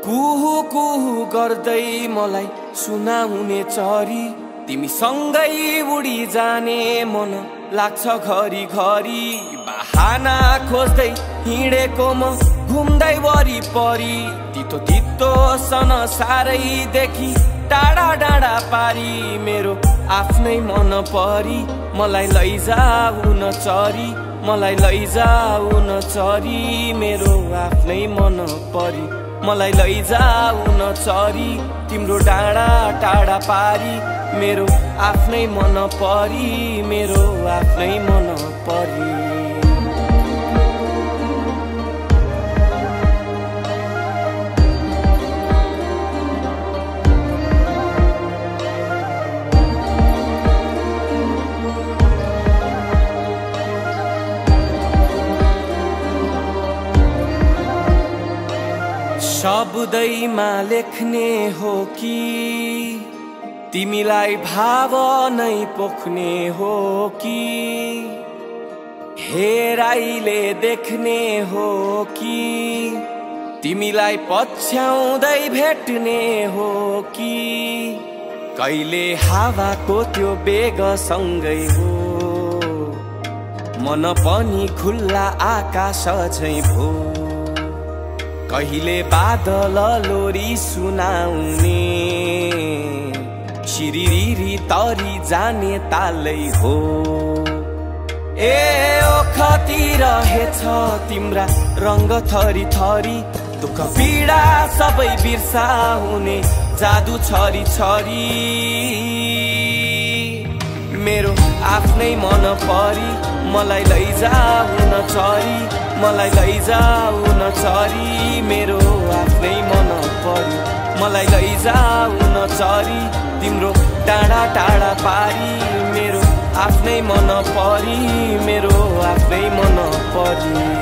कुहु कुहु गर्दै मलाई सुनाउने चरी तिमी सँगै उडी जाने मन लाग्छ घरी घरी। बहाना खोज्दै हिँडेको म घुम्दै वरिपरि तितो तितो सन सारै देखि टाढा डाँडा पारी मेरो आफ्नै मन परी मलाई लैजाऊ न चरी मलाई लैजाऊ न चरी मेरो आफ्नै मन परी मलाई लैजाऊ न चरी तिम्रो डाँडा टाढा पारी मेरो आफ्नै मन परी मेरो आफ्नै मन परी। शब्दैमा लेख्ने हो कि तिमीलाई भावनै पोख्ने हो कि हेराइले देख्ने हो कि तिमीलाई पछ्याउँदै भेट्ने हो कि कहिले हावाको त्यो बेगसँगै हो मन पनि खुल्ला आकाश झैं भो कहिले बादल लोरी सुनाउने शिरिरी तरी जाने तालै हो। ए ओखती रहेछ तिम्रा रंग थरी थरी दुःख पीडा सबै बिर्साउने जादु छरी छरी मेरो आफ्नै मन परी मलाई लैजाऊ न चरी मलाई लैजाऊ न चरी मेरो आफ्नै मन परी मलाई लैजाऊ न चरी तिम्रो टाढा टाढा पारी मेरो आफ्नै मन परी मेरो आफ्नै मन परी।